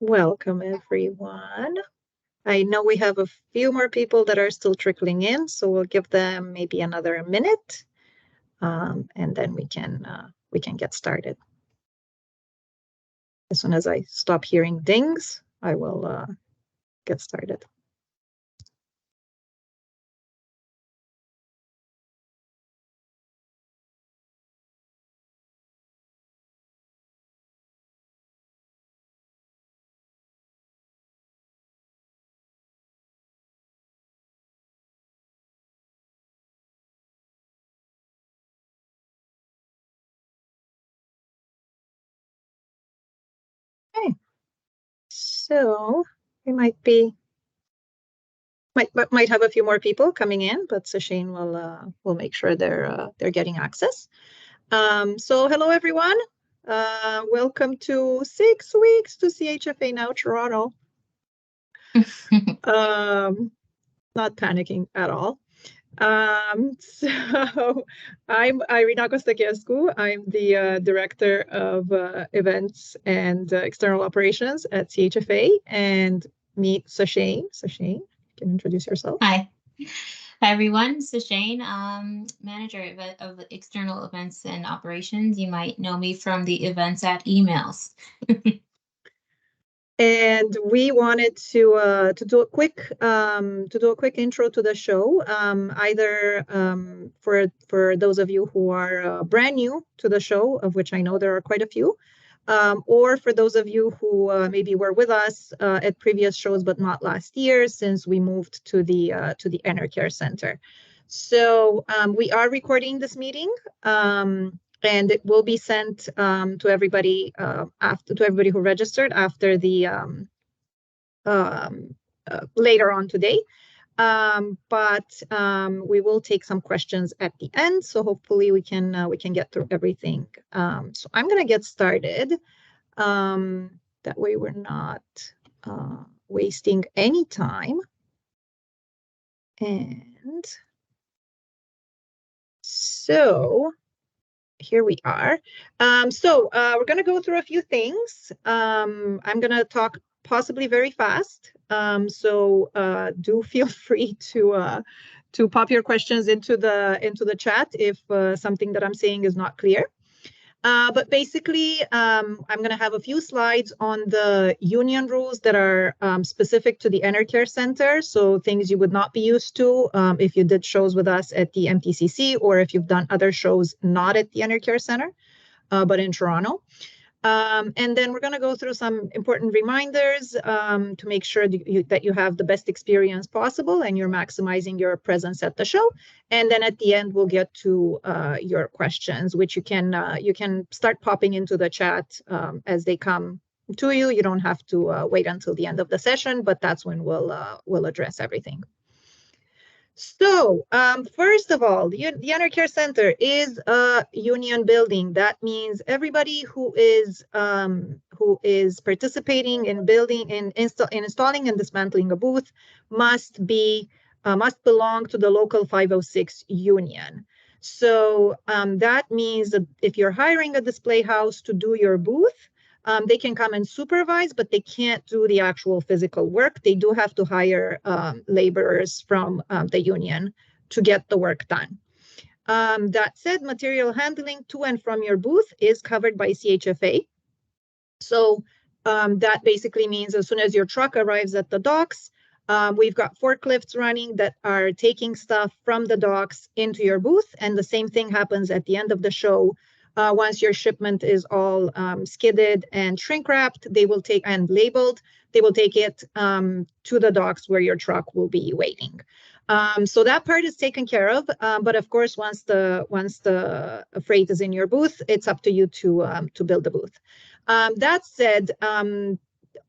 Welcome, everyone. I know we have a few more people that are still trickling in, so we'll give them maybe another minute, and then we can get started. As soon as I stop hearing dings, I will get started. Okay, so we might have a few more people coming in, but Sashane will make sure they're getting access. So hello everyone. Welcome to 6 weeks to CHFA Now Toronto. Not panicking at all. So I'm Irina Kostakescu. I'm the Director of Events and External Operations at CHFA, and meet Sashane. Sashane, you can introduce yourself. Hi. Hi, everyone. Sashane, Manager of External Events and Operations. You might know me from the events at emails. And we wanted to do a quick intro to the show, either for those of you who are brand new to the show, of which I know there are quite a few, or for those of you who maybe were with us at previous shows but not last year, since we moved to the Enercare Center. So we are recording this meeting. And it will be sent to everybody who registered after the later on today. But we will take some questions at the end, so hopefully we can get through everything. So I'm going to get started. That way we're not wasting any time. And so here we are. So we're going to go through a few things. I'm going to talk possibly very fast. So do feel free to pop your questions into the chat if something that I'm saying is not clear. But basically, I'm going to have a few slides on the union rules that are specific to the Enercare Center, so things you would not be used to if you did shows with us at the MTCC, or if you've done other shows not at the Enercare Center, but in Toronto. And then we're going to go through some important reminders to make sure that you have the best experience possible and you're maximizing your presence at the show. And then at the end, we'll get to your questions, which you can start popping into the chat as they come to you. You don't have to wait until the end of the session, but that's when we'll address everything. So first of all, the Enercare Center is a union building. That means everybody who is participating in building in installing and dismantling a booth must belong to the local 506 union. So that means that if you're hiring a display house to do your booth, they can come and supervise, but they can't do the actual physical work. They do have to hire laborers from the union to get the work done. That said, material handling to and from your booth is covered by CHFA. So that basically means as soon as your truck arrives at the docks, we've got forklifts running that are taking stuff from the docks into your booth. And the same thing happens at the end of the show. Once your shipment is all skidded and shrink wrapped, they will take and labeled, they will take it to the docks where your truck will be waiting. So that part is taken care of. But of course, once the freight is in your booth, it's up to you to build the booth. That said,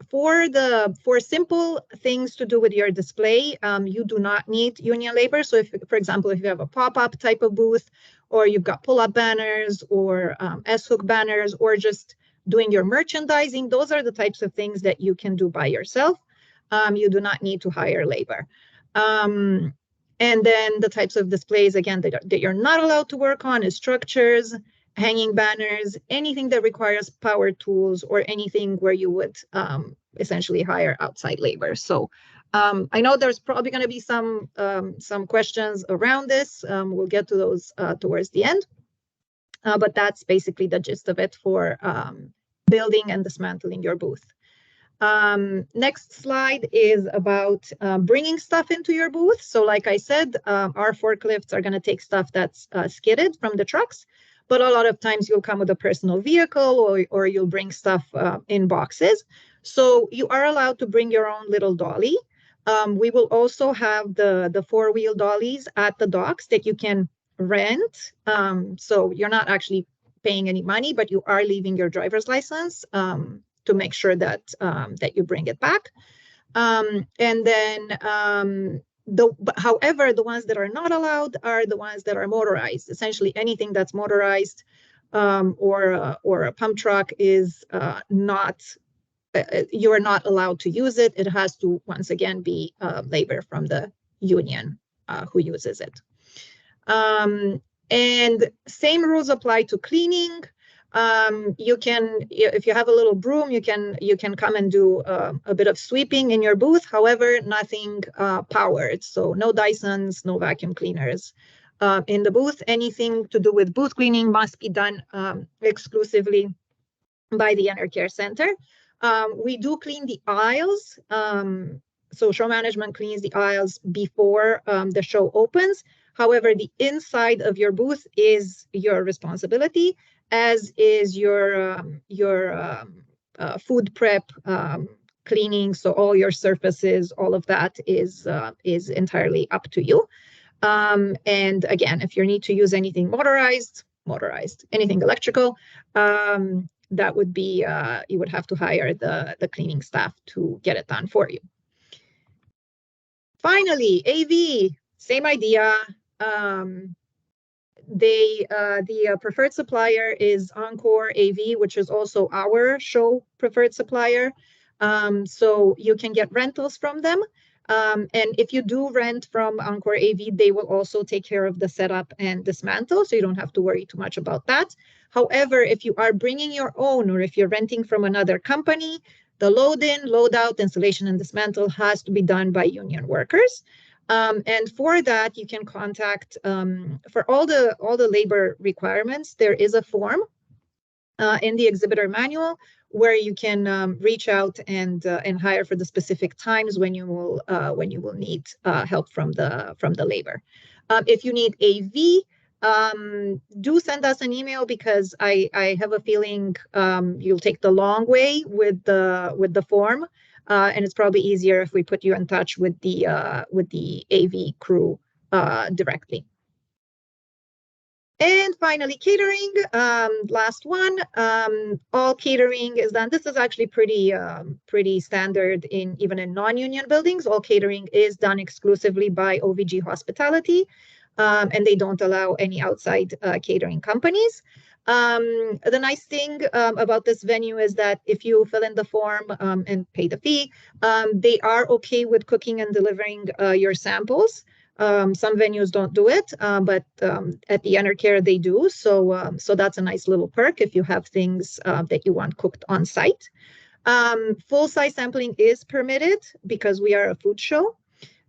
for simple things to do with your display, you do not need union labor. So if, for example, if you have a pop-up type of booth, or you've got pull-up banners or S-hook banners, or just doing your merchandising, those are the types of things that you can do by yourself. You do not need to hire labor. And then the types of displays, again, that you're not allowed to work on is structures, hanging banners, anything that requires power tools, or anything where you would essentially hire outside labor. So I know there's probably going to be some questions around this. We'll get to those towards the end. But that's basically the gist of it for building and dismantling your booth. Next slide is about bringing stuff into your booth. So like I said, our forklifts are going to take stuff that's skidded from the trucks, but a lot of times you'll come with a personal vehicle or you'll bring stuff in boxes. So you are allowed to bring your own little dolly. We will also have the four-wheel dollies at the docks that you can rent. So you're not actually paying any money, but you are leaving your driver's license to make sure that that you bring it back. And then however, the ones that are not allowed are the ones that are motorized. Essentially, anything that's motorized or a pump truck is not. You are not allowed to use it. It has to once again be labor from the union who uses it. And same rules apply to cleaning. You can, if you have a little broom, you can come and do a bit of sweeping in your booth. However, nothing powered. So no Dysons, no vacuum cleaners in the booth. Anything to do with booth cleaning must be done exclusively by the Enercare Center. We do clean the aisles. So show management cleans the aisles before the show opens. However, the inside of your booth is your responsibility, as is your food prep cleaning. So all your surfaces, all of that is entirely up to you. And again, if you need to use anything motorized, anything electrical, that would be you would have to hire the cleaning staff to get it done for you. Finally, AV, same idea. The preferred supplier is Encore AV, which is also our show preferred supplier. So you can get rentals from them. And if you do rent from Encore AV, they will also take care of the setup and dismantle, so you don't have to worry too much about that. However, if you are bringing your own or if you're renting from another company, the load in, load out, installation, and dismantle has to be done by union workers. And for that, you can contact, for all the labor requirements, there is a form in the Exhibitor manual where you can reach out and hire for the specific times when you will need help from the labor. If you need AV, do send us an email, because I have a feeling you'll take the long way with the form, and it's probably easier if we put you in touch with the AV crew directly. And finally, catering, last one. All catering is done. This is actually pretty standard even in non-union buildings. All catering is done exclusively by OVG Hospitality, and they don't allow any outside catering companies. The nice thing about this venue is that if you fill in the form and pay the fee, they are okay with cooking and delivering your samples. Some venues don't do it, but at the Enercare they do. So that's a nice little perk if you have things that you want cooked on site. Full-size sampling is permitted because we are a food show.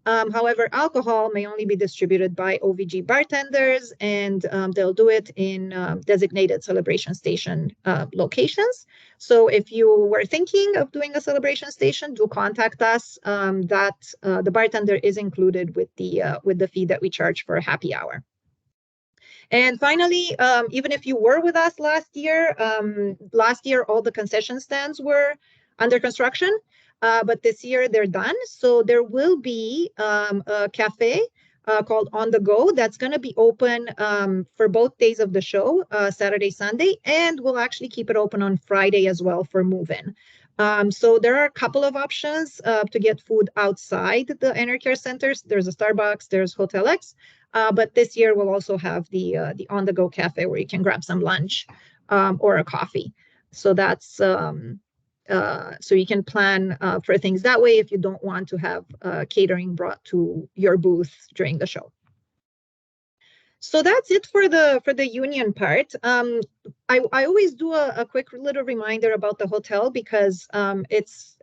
However, alcohol may only be distributed by OVG bartenders, and they'll do it in designated celebration station locations. So if you were thinking of doing a celebration station, do contact us. The bartender is included with the fee that we charge for a happy hour. And finally, even if you were with us last year all the concession stands were under construction. But this year they're done. So there will be a cafe called On The Go that's going to be open for both days of the show, Saturday, Sunday, and we'll actually keep it open on Friday as well for move-in. So there are a couple of options to get food outside the Enercare centers. There's a Starbucks, there's Hotel X, but this year we'll also have the On The Go cafe where you can grab some lunch or a coffee. So that's so you can plan for things that way if you don't want to have catering brought to your booth during the show. So that's it for the union part. I always do a quick little reminder about the hotel because it's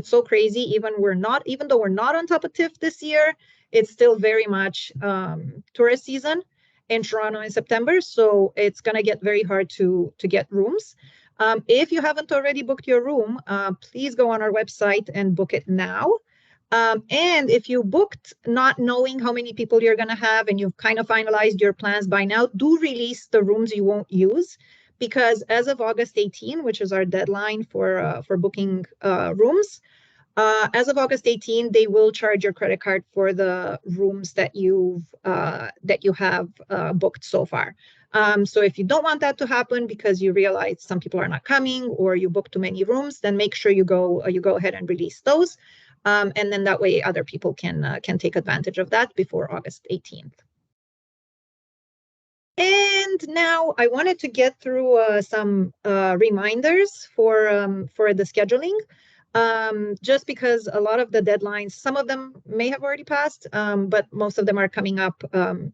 so crazy. Even though we're not on top of TIFF this year, it's still very much tourist season in Toronto in September. So it's gonna get very hard to get rooms. If you haven't already booked your room, please go on our website and book it now. And if you booked not knowing how many people you're going to have and you've kind of finalized your plans by now, do release the rooms you won't use, because as of August 18, which is our deadline for booking rooms, as of August 18, they will charge your credit card for the rooms that you have booked so far. So if you don't want that to happen because you realize some people are not coming or you booked too many rooms, then make sure you go ahead and release those. And then that way other people can take advantage of that before August 18th. And now I wanted to get through some reminders for the scheduling, just because a lot of the deadlines, some of them may have already passed, but most of them are coming up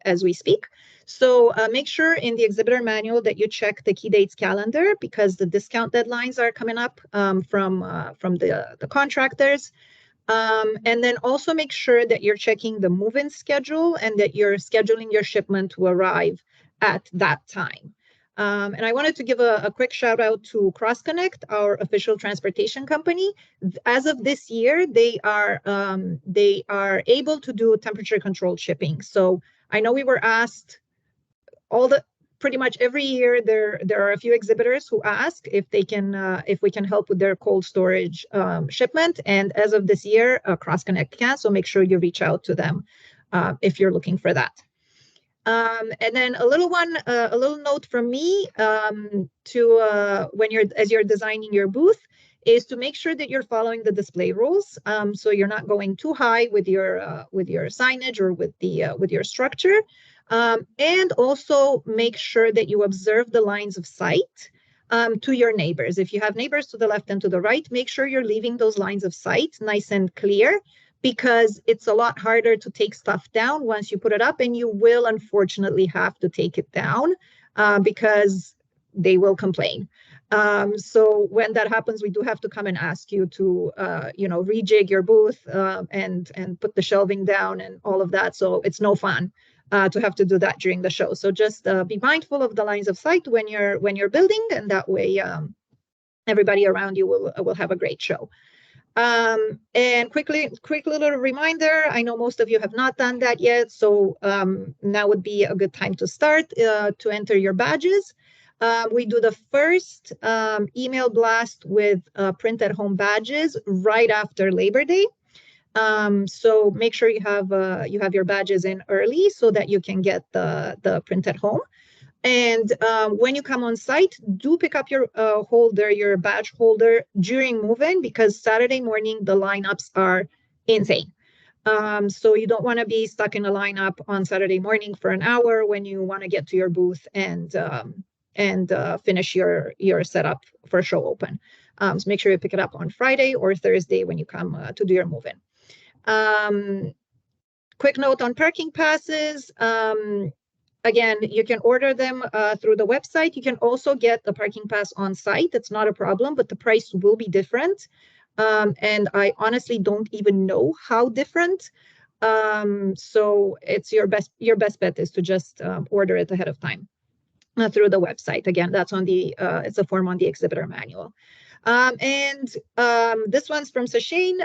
as we speak. So make sure in the exhibitor manual that you check the key dates calendar, because the discount deadlines are coming up from the contractors. And then also make sure that you're checking the move-in schedule and that you're scheduling your shipment to arrive at that time. And I wanted to give a quick shout out to CrossConnect, our official transportation company. As of this year, they are able to do temperature controlled shipping. So I know we were asked pretty much every year there are a few exhibitors who ask if we can help with their cold storage shipment, and as of this year, CrossConnect can. So make sure you reach out to them if you're looking for that. And then a little note from me to as you're designing your booth is to make sure that you're following the display rules. So you're not going too high with your signage or with your structure. And also make sure that you observe the lines of sight to your neighbors. If you have neighbors to the left and to the right, make sure you're leaving those lines of sight nice and clear, because it's a lot harder to take stuff down once you put it up, and you will unfortunately have to take it down because they will complain. So when that happens, we do have to come and ask you to, rejig your booth and put the shelving down and all of that. So it's no fun to have to do that during the show. So just be mindful of the lines of sight when you're building, and that way everybody around you will have a great show. And quick little reminder, I know most of you have not done that yet, so now would be a good time to start to enter your badges. We do the first email blast with print at home badges right after Labor Day. So make sure you have your badges in early so that you can get the print at home. And when you come on site, do pick up your your badge holder during move-in, because Saturday morning the lineups are insane. So you don't want to be stuck in a lineup on Saturday morning for an hour when you want to get to your booth and finish your setup for show open. So make sure you pick it up on Friday or Thursday when you come to do your move-in. Quick note on parking passes. Again, you can order them through the website. You can also get a parking pass on site. It's not a problem, but the price will be different. And I honestly don't even know how different. So it's your best bet is to just order it ahead of time through the website. Again, that's on it's a form on the exhibitor manual. And this one's from Sashane.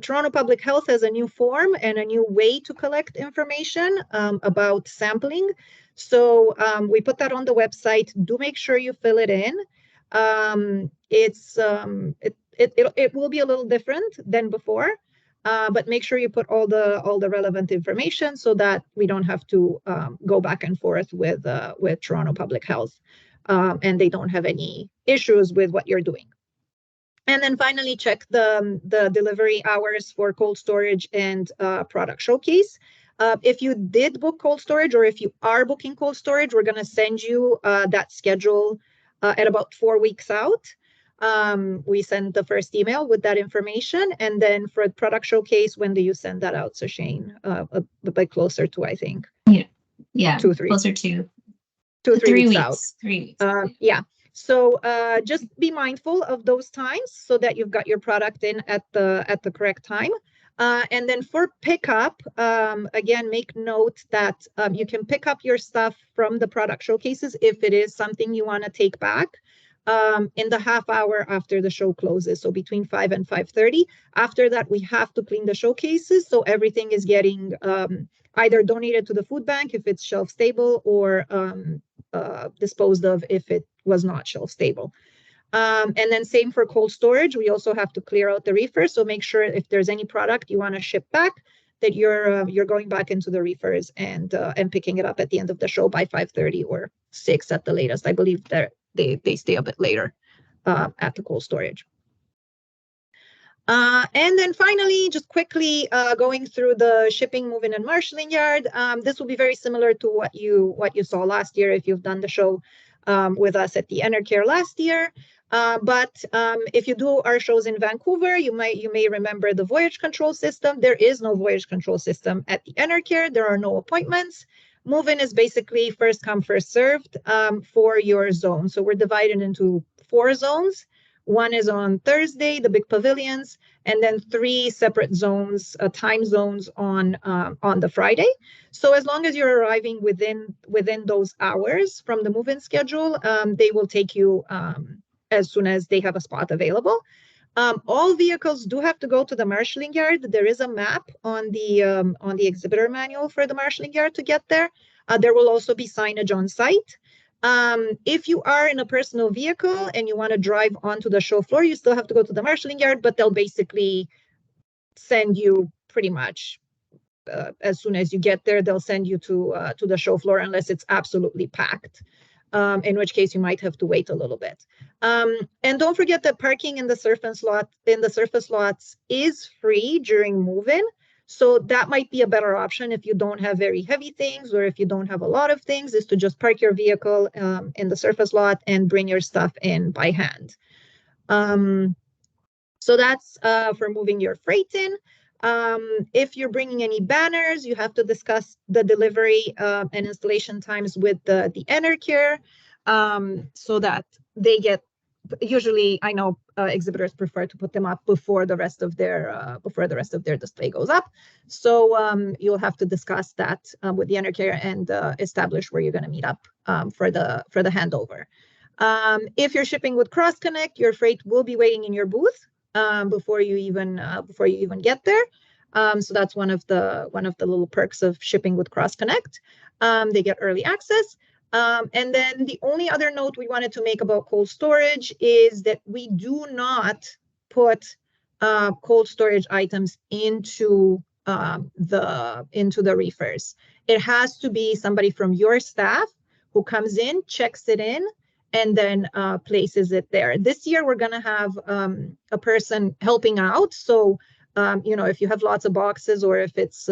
Toronto Public Health has a new form and a new way to collect information about sampling. So we put that on the website. Do make sure you fill it in. It will be a little different than before, but make sure you put all the relevant information so that we don't have to go back and forth with Toronto Public Health. And they don't have any issues with what you're doing. And then finally, check the delivery hours for cold storage and product showcase. If you did book cold storage, or if you are booking cold storage, we're going to send you that schedule at about 4 weeks out. We send the first email with that information. And then for product showcase, when do you send that out, Sashane? A bit closer to, I think. Yeah. Yeah, 2-3 closer to 2-3 3 weeks out. weeks. 3 weeks. Yeah. So just be mindful of those times so that you've got your product in at the correct time. And then for pickup, again, make note that you can pick up your stuff from the product showcases if it is something you want to take back in the half hour after the show closes. So between 5 and 5:30. After that, we have to clean the showcases. So everything is getting either donated to the food bank if it's shelf stable, or disposed of if it was not shelf stable. And then same for cold storage. We also have to clear out the reefers. So make sure if there's any product you want to ship back, that you're going back into the reefers and picking it up at the end of the show by 5:30 or 6 at the latest. I believe that they stay a bit later at the cold storage. And then finally, just quickly going through the shipping, moving, and marshalling yard. This will be very similar to what you saw last year if you've done the show with us at the Enercare last year. But if you do our shows in Vancouver, you may remember the voyage control system. There is no voyage control system at the Enercare. There are no appointments. Move-in is basically first come, first served for your zone. So we're divided into 4 zones. One is on Thursday, the big pavilions, and then 3 separate zones, time zones on the Friday. So as long as you're arriving within those hours from the move-in schedule, they will take you as soon as they have a spot available. All vehicles do have to go to the marshalling yard. There is a map on the exhibitor manual for the marshalling yard to get there. There will also be signage on site. If you are in a personal vehicle and you want to drive onto the show floor, you still have to go to the marshalling yard, but they'll basically send you pretty much as soon as you get there, they'll send you to the show floor unless it's absolutely packed, in which case you might have to wait a little bit. And don't forget that parking in the surface lots is free during move-in. So that might be a better option if you don't have very heavy things, or if you don't have a lot of things, is to just park your vehicle in the surface lot and bring your stuff in by hand. So that's for moving your freight in. If you're bringing any banners, you have to discuss the delivery and installation times with the Enercare, so that they get. Usually, I know exhibitors prefer to put them up before the rest of their display goes up. So you'll have to discuss that with the Enercare and establish where you're going to meet up for the handover. If you're shipping with Cross Connect, your freight will be waiting in your booth before you even get there. So that's one of the little perks of shipping with Cross Connect. They get early access. And then the only other note we wanted to make about cold storage is that we do not put cold storage items into the reefers. It has to be somebody from your staff who comes in, checks it in, and then places it there. This year we're going to have a person helping out. So if you have lots of boxes, or if it's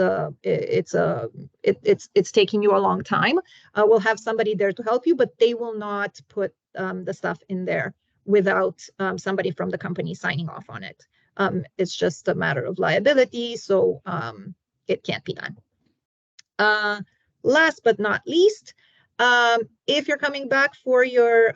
taking you a long time, we'll have somebody there to help you, but they will not put the stuff in there without somebody from the company signing off on it. It's just a matter of liability, so it can't be done. Last but not least, if you're coming back for your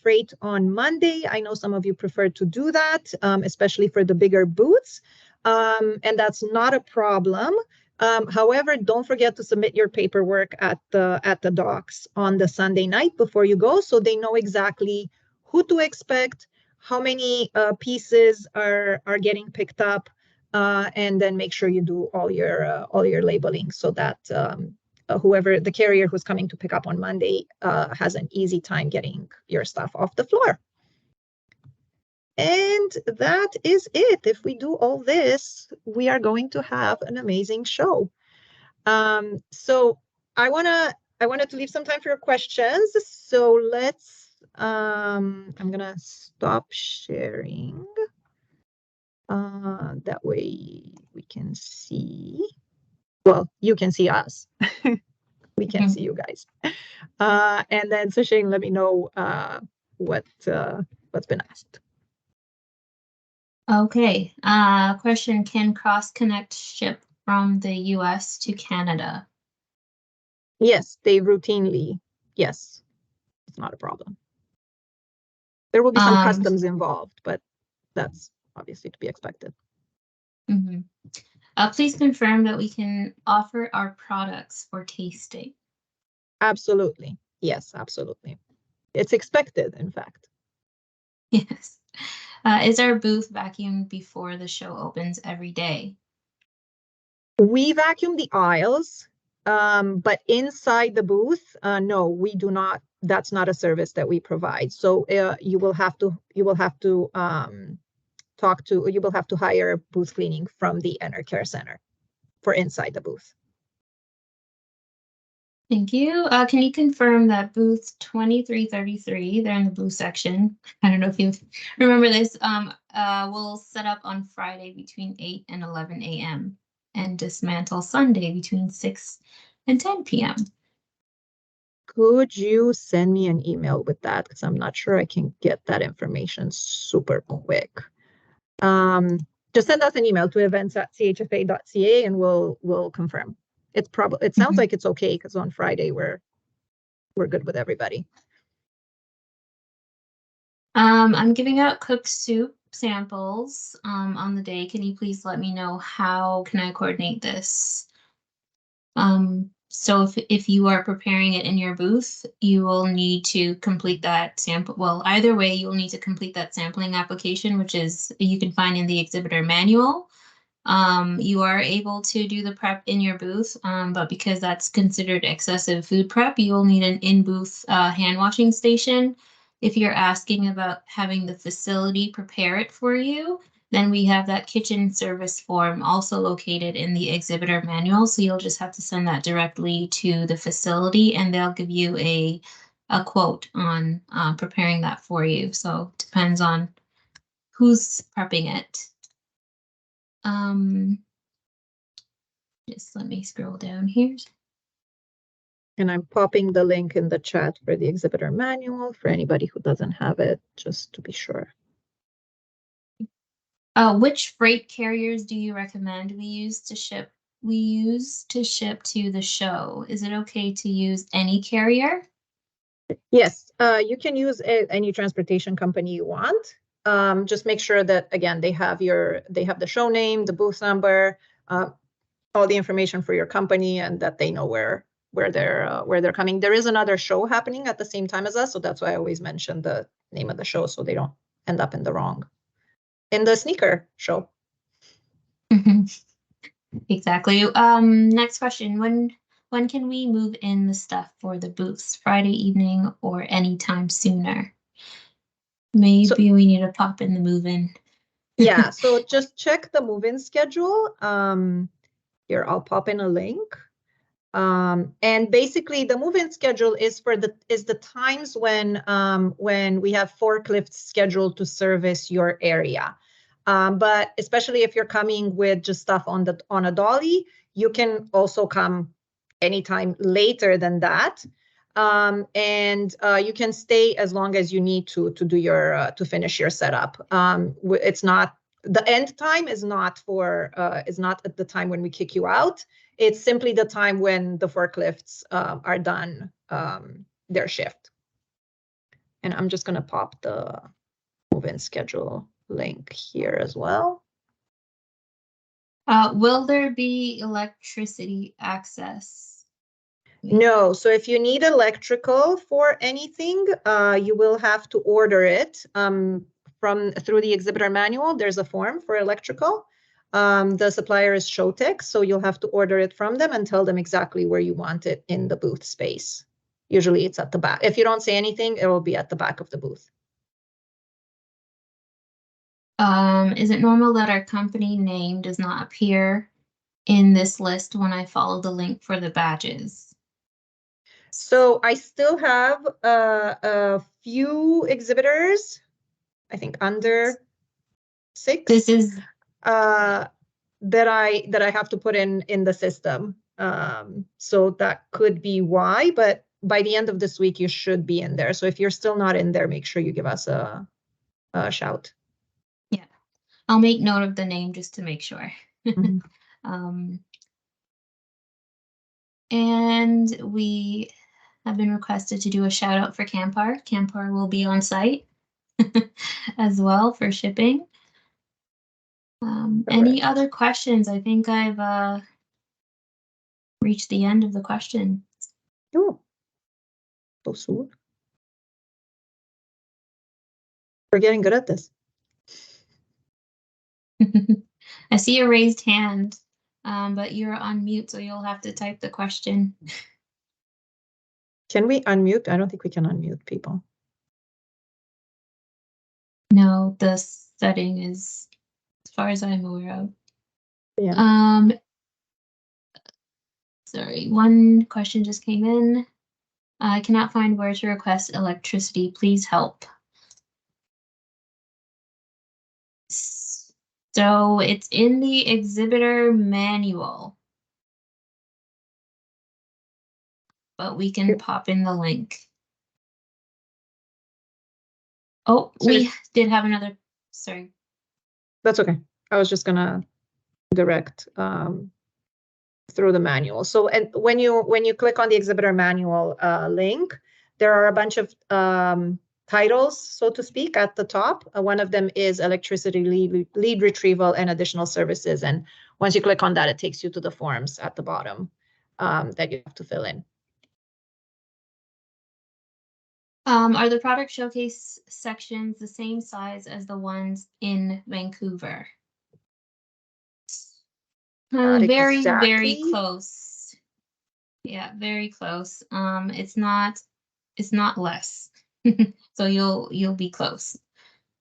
freight on Monday, I know some of you prefer to do that, especially for the bigger booths, and that's not a problem. However, don't forget to submit your paperwork at the docks on the Sunday night before you go, so they know exactly who to expect, how many pieces are getting picked up, and then make sure you do all your labeling so that whoever the carrier who's coming to pick up on Monday has an easy time getting your stuff off the floor. And that is it. If we do all this, we are going to have an amazing show. So I wanted to leave some time for your questions. So let's, I'm gonna stop sharing. That way we can see, well, you can see us. We can't see you guys. And then Shane, let me know what's been asked. Okay. Question: can Cross Connect ship from the US to Canada? Yes, they routinely. Yes, it's not a problem. There will be some customs involved, but that's obviously to be expected. Please confirm that we can offer our products for tasting. Absolutely. Yes, absolutely. It's expected, in fact. Yes. Is our booth vacuumed before the show opens every day? We vacuum the aisles, but inside the booth, no, we do not. That's not a service that we provide. So you will have to hire booth cleaning from the Enercare Center for inside the booth. Thank you. Can you confirm that booth 2333, they're in the blue section. I don't know if you remember this, will set up on Friday between 8 and 11 a.m. and dismantle Sunday between 6 and 10 p.m. Could you send me an email with that? Because I'm not sure I can get that information super quick. Just send us an email to events@chfa.ca and we'll confirm. It sounds like it's okay because on Friday we're good with everybody. I'm giving out cooked soup samples on the day. Can you please let me know how can I coordinate this? So if you are preparing it in your booth, you will need to complete that sample. Well, either way, you will need to complete that sampling application, which is you can find in the exhibitor manual. You are able to do the prep in your booth, but because that's considered excessive food prep, you will need an in-booth hand washing station. If you're asking about having the facility prepare it for you, then we have that kitchen service form also located in the exhibitor manual. So you'll just have to send that directly to the facility and they'll give you a quote on preparing that for you. So it depends on who's prepping it. Just let me scroll down here. And I'm popping the link in the chat for the exhibitor manual for anybody who doesn't have it, just to be sure. Which freight carriers do you recommend we use to ship? We use to ship to the show. Is it okay to use any carrier? Yes, you can use any transportation company you want. Just make sure that again they have the show name, the booth number, all the information for your company, and that they know where they're coming. There is another show happening at the same time as us, so that's why I always mention the name of the show so they don't end up in the sneaker show. Exactly. Next question. When can we move in the stuff for the booths? Friday evening or anytime sooner? Maybe we need to pop in the move-in. Yeah, so just check the move-in schedule. Here, I'll pop in a link. And basically the move-in schedule is the times when we have forklifts scheduled to service your area. But especially if you're coming with just stuff on a dolly, you can also come anytime later than that. And you can stay as long as you need to do to finish your setup. It's not the end time is not at the time when we kick you out. It's simply the time when the forklifts are done their shift. And I'm just going to pop the move-in schedule link here as well. Will there be electricity access? No. So if you need electrical for anything, you will have to order it through the exhibitor manual. There's a form for electrical. The supplier is Showtech, so you'll have to order it from them and tell them exactly where you want it in the booth space. Usually it's at the back. If you don't say anything, it will be at the back of the booth. Is it normal that our company name does not appear in this list when I follow the link for the badges? So I still have a few exhibitors, I think under 6. This is that I have to put in the system. So that could be why, but by the end of this week, you should be in there. So if you're still not in there, make sure you give us a shout. Yeah, I'll make note of the name just to make sure. And we have been requested to do a shout out for Campar. Campar will be on site as well for shipping. Any other questions? I think I've reached the end of the question. Oh, so soon. We're getting good at this. I see a raised hand, but you're on mute, so you'll have to type the question. Can we unmute? I don't think we can unmute people. No, the setting is, as far as I'm aware of. Yeah. Sorry, one question just came in. I cannot find where to request electricity. Please help. So it's in the exhibitor manual, but we can pop in the link. Oh, we did have another, sorry. That's okay. I was just gonna direct through the manual. So, and when you click on the exhibitor manual link, there are a bunch of titles, so to speak, at the top. One of them is electricity lead retrieval and additional services. And once you click on that, it takes you to the forms at the bottom that you have to fill in. Are the product showcase sections the same size as the ones in Vancouver? Very, exactly. very close. Yeah, very close. It's not less. So you'll be close.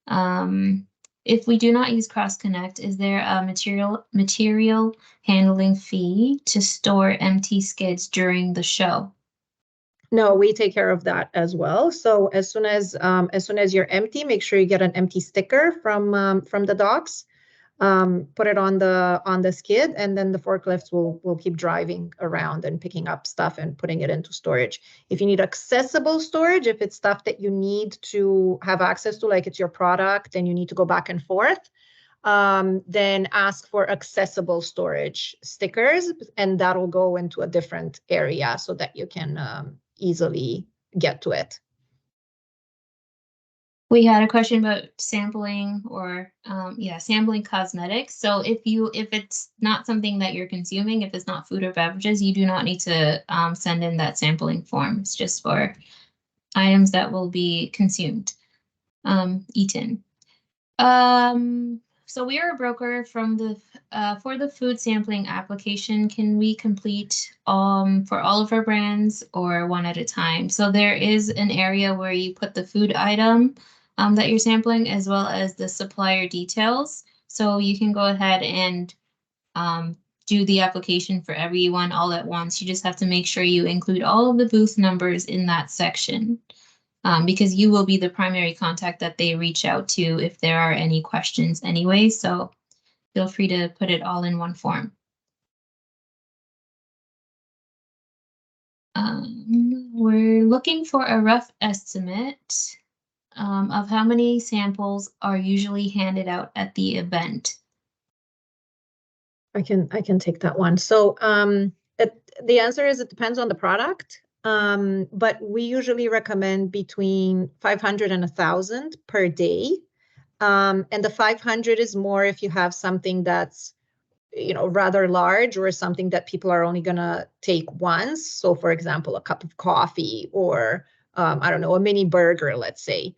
If we do not use Cross Connect, is there a material handling fee to store empty skids during the show? No, we take care of that as well. So as soon as you're empty, make sure you get an empty sticker from the docks. Put it on the skid, and then the forklifts will keep driving around and picking up stuff and putting it into storage. If you need accessible storage, if it's stuff that you need to have access to, like it's your product and you need to go back and forth, then ask for accessible storage stickers, and that'll go into a different area so that you can easily get to it. We had a question about sampling or sampling cosmetics. So if it's not something that you're consuming, if it's not food or beverages, you do not need to send in that sampling form. It's just for items that will be consumed, eaten. So we are a broker from the for the food sampling application. Can we complete for all of our brands or one at a time? So there is an area where you put the food item that you're sampling, as well as the supplier details. So you can go ahead and do the application for everyone all at once. You just have to make sure you include all of the booth numbers in that section. Because you will be the primary contact that they reach out to if there are any questions anyway. So feel free to put it all in one form. We're looking for a rough estimate of how many samples are usually handed out at the event. I can take that one. So the answer is it depends on the product. But we usually recommend between 500 and 1,000 per day. And the 500 is more if you have something that's, rather large, or something that people are only going to take once. So for example, a cup of coffee, or I don't know, a mini burger, let's say.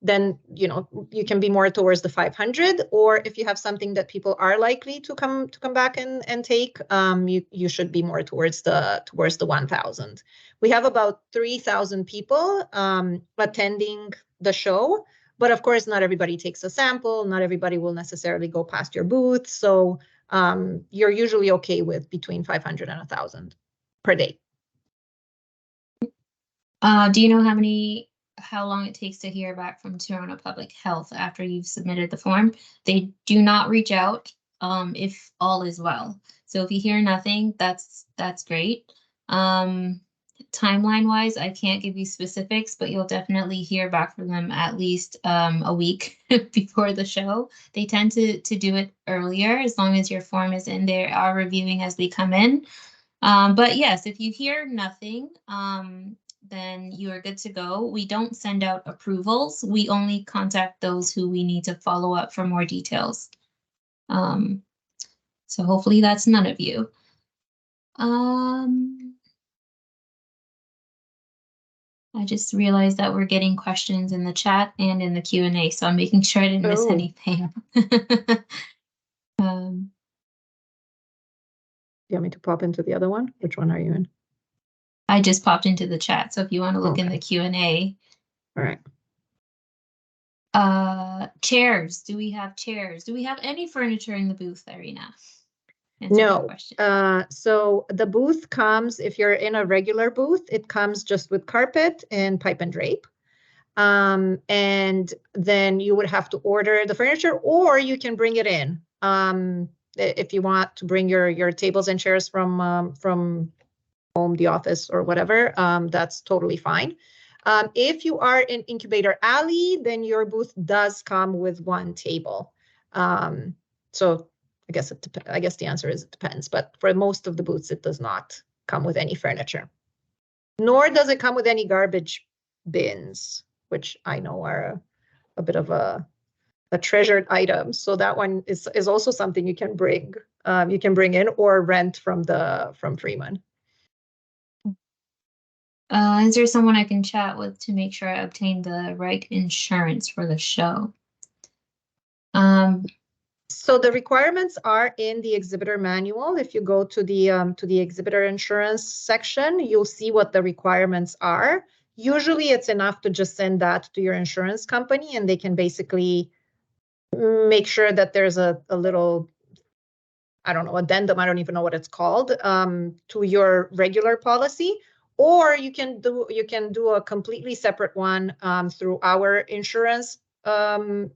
Then you can be more towards the 500, or if you have something that people are likely to come back and take, you should be more towards the 1,000. We have about 3,000 people attending the show, but of course not everybody takes a sample. Not everybody will necessarily go past your booth, so you're usually okay with between 500 and 1,000 per day. Do you know how long it takes to hear back from Toronto Public Health after you've submitted the form? They do not reach out if all is well. So if you hear nothing, that's great. Timeline wise, I can't give you specifics, but you'll definitely hear back from them at least a week before the show. They tend to do it earlier, as long as your form is in. They are reviewing as they come in. But yes, if you hear nothing, then you are good to go. We don't send out approvals. We only contact those who we need to follow up for more details. So hopefully that's none of you. I just realized that we're getting questions in the chat and in the Q&A, so I'm making sure I didn't miss anything. Do you want me to pop into the other one? Which one are you in? I just popped into the chat, so if you want to look in the Q&A. All right. Chairs. Do we have chairs? Do we have any furniture in the booth, Irina? No. So the booth comes, if you're in a regular booth, it comes just with carpet and pipe and drape. And then you would have to order the furniture, or you can bring it in. If you want to bring your tables and chairs from home, the office, or whatever, that's totally fine. If you are in Incubator Alley, then your booth does come with one table. So I guess the answer is it depends, but for most of the booths, it does not come with any furniture. Nor does it come with any garbage bins, which I know are a bit of a treasured item. So that one is also something you can bring. You can bring in or rent from Freeman. Is there someone I can chat with to make sure I obtain the right insurance for the show? So the requirements are in the exhibitor manual. If you go to the exhibitor insurance section, you'll see what the requirements are. Usually it's enough to just send that to your insurance company, and they can basically make sure that there's a little, I don't know, addendum, I don't even know what it's called, to your regular policy. Or you can do a completely separate one through our insurance, through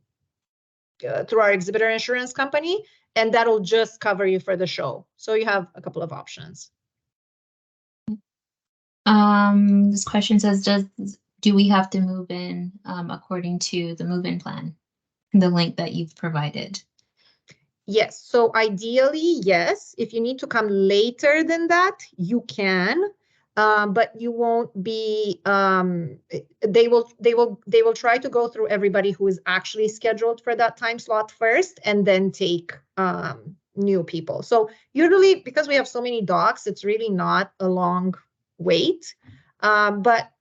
our exhibitor insurance company, and that'll just cover you for the show. So you have a couple of options. This question says, do we have to move in according to the move-in plan, the link that you've provided? Yes. So ideally, yes. If you need to come later than that, you can. But you won't be, they will try to go through everybody who is actually scheduled for that time slot first, and then take new people. So usually, because we have so many docs, it's really not a long wait. But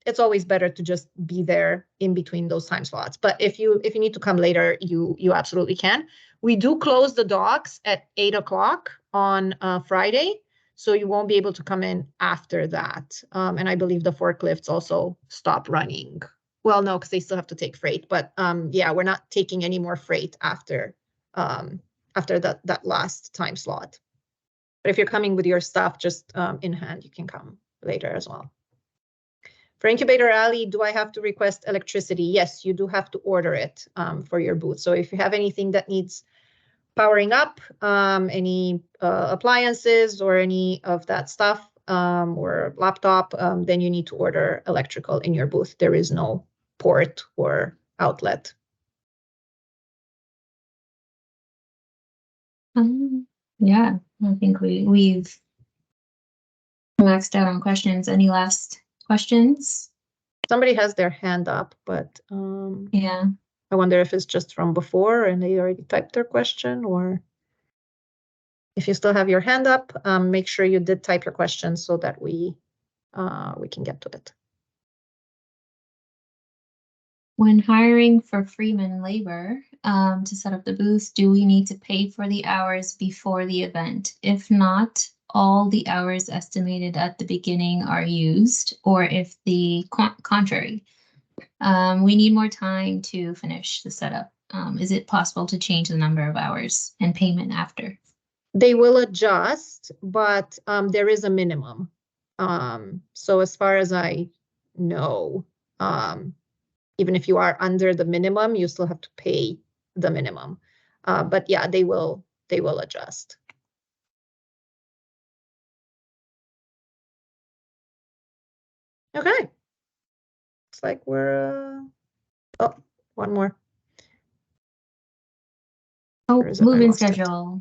it's always better to just be there in between those time slots. But if you need to come later, you absolutely can. We do close the docs at 8 o'clock on Friday, so you won't be able to come in after that. And I believe the forklifts also stop running. Well, no, because they still have to take freight. But yeah, we're not taking any more freight after that last time slot. But if you're coming with your stuff just in hand, you can come later as well. For Incubator Alley, do I have to request electricity? Yes, you do have to order it for your booth. So if you have anything that needs powering up, any appliances or any of that stuff, or laptop, then you need to order electrical in your booth. There is no port or outlet. Yeah, I think we've maxed out on questions. Any last questions? Somebody has their hand up, but yeah, I wonder if it's just from before and they already typed their question, or if you still have your hand up, make sure you did type your question so that we can get to it. When hiring for Freeman labor to set up the booth, do we need to pay for the hours before the event? If not, all the hours estimated at the beginning are used, or if the contrary, we need more time to finish the setup. Is it possible to change the number of hours and payment after? They will adjust, but there is a minimum. So as far as I know, even if you are under the minimum, you still have to pay the minimum. But yeah, they will adjust. Okay. Looks like we're oh, one more. Oh, move-in schedule.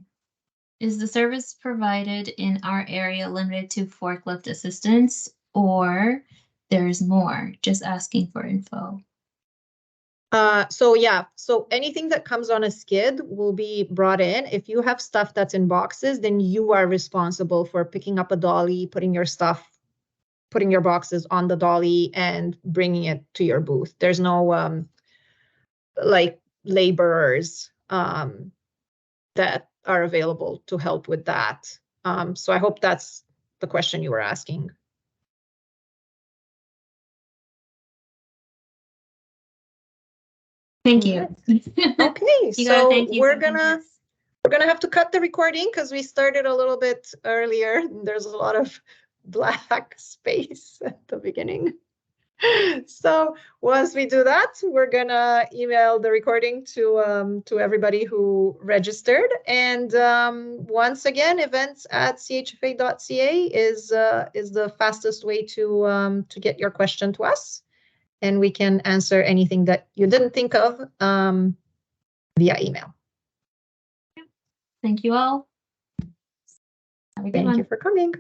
Is the service provided in our area limited to forklift assistance, or there's more? Just asking for info. So yeah, so anything that comes on a skid will be brought in. If you have stuff that's in boxes, then you are responsible for picking up a dolly, putting your stuff, putting your boxes on the dolly and bringing it to your booth. There's no like laborers that are available to help with that. So I hope that's the question you were asking. Thank you. Okay, You gotta so thank you we're something gonna first. we're gonna have to cut the recording because we started a little bit earlier. There's a lot of black space at the beginning. So once we do that, we're gonna email the recording to everybody who registered. And once again, events at chfa.ca is the fastest way to get your question to us, and we can answer anything that you didn't think of via email. Thank you all. Have a good Thank one. you for coming.